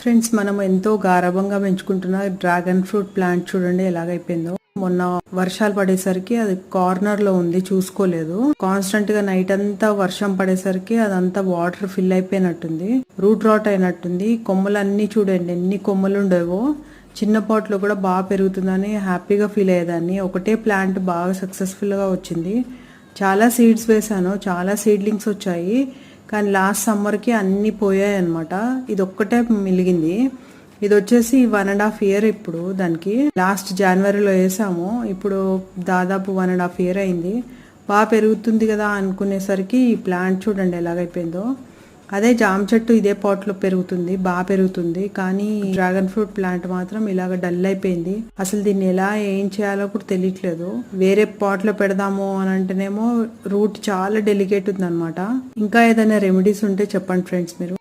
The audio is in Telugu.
ఫ్రెండ్స్, మనం ఎంతో గారాబంగా పెంచుకుంటున్న డ్రాగన్ ఫ్రూట్ ప్లాంట్ చూడండి ఎలాగైపోయిందో. మొన్న వర్షాలు పడేసరికి అది కార్నర్ లో ఉంది, చూసుకోలేదు. కాన్స్టెంట్ గా నైట్ అంతా వర్షం పడేసరికి అదంతా వాటర్ ఫిల్ అయిపోయినట్టుంది, రూట్ రాట్ అయినట్టుంది. కొమ్మలన్నీ చూడండి ఎన్ని కొమ్మలు ఉండేవో. చిన్న పాట్ లో కూడా బాగా పెరుగుతుందని హ్యాపీగా ఫీల్ అయ్యేదాన్ని. ఒకటే ప్లాంట్ బాగా సక్సెస్ఫుల్ గా వచ్చింది. చాలా సీడ్స్ వేసాను, చాలా సీడ్లింగ్స్ వచ్చాయి. కానీ లాస్ట్ సమ్మర్కి అన్నీ పోయాయి అనమాట. ఇది ఒక్కటే మిలిగింది. ఇది వచ్చేసి 1.5 year ఇప్పుడు. దానికి లాస్ట్ జనవరిలో వేసాము, ఇప్పుడు దాదాపు 1.5 year అయింది. బాగా పెరుగుతుంది కదా అనుకునేసరికి ఈ ప్లాంట్ చూడండి ఎలాగైపోయిందో. అదే జామ చెట్టు ఇదే పాట్లో పెరుగుతుంది, బాగా పెరుగుతుంది. కానీ డ్రాగన్ ఫ్రూట్ ప్లాంట్ మాత్రం ఇలాగ డల్ అయిపోయింది. అసలు దీన్ని ఎలా ఏం చేయాలో కూడా తెలియట్లేదు. వేరే పాట్లో పెడదాము అని అంటేనేమో రూట్ చాలా డెలికేట్ ఉంది అనమాట. ఇంకా ఏదైనా రెమెడీస్ ఉంటే చెప్పండి ఫ్రెండ్స్ మీరు.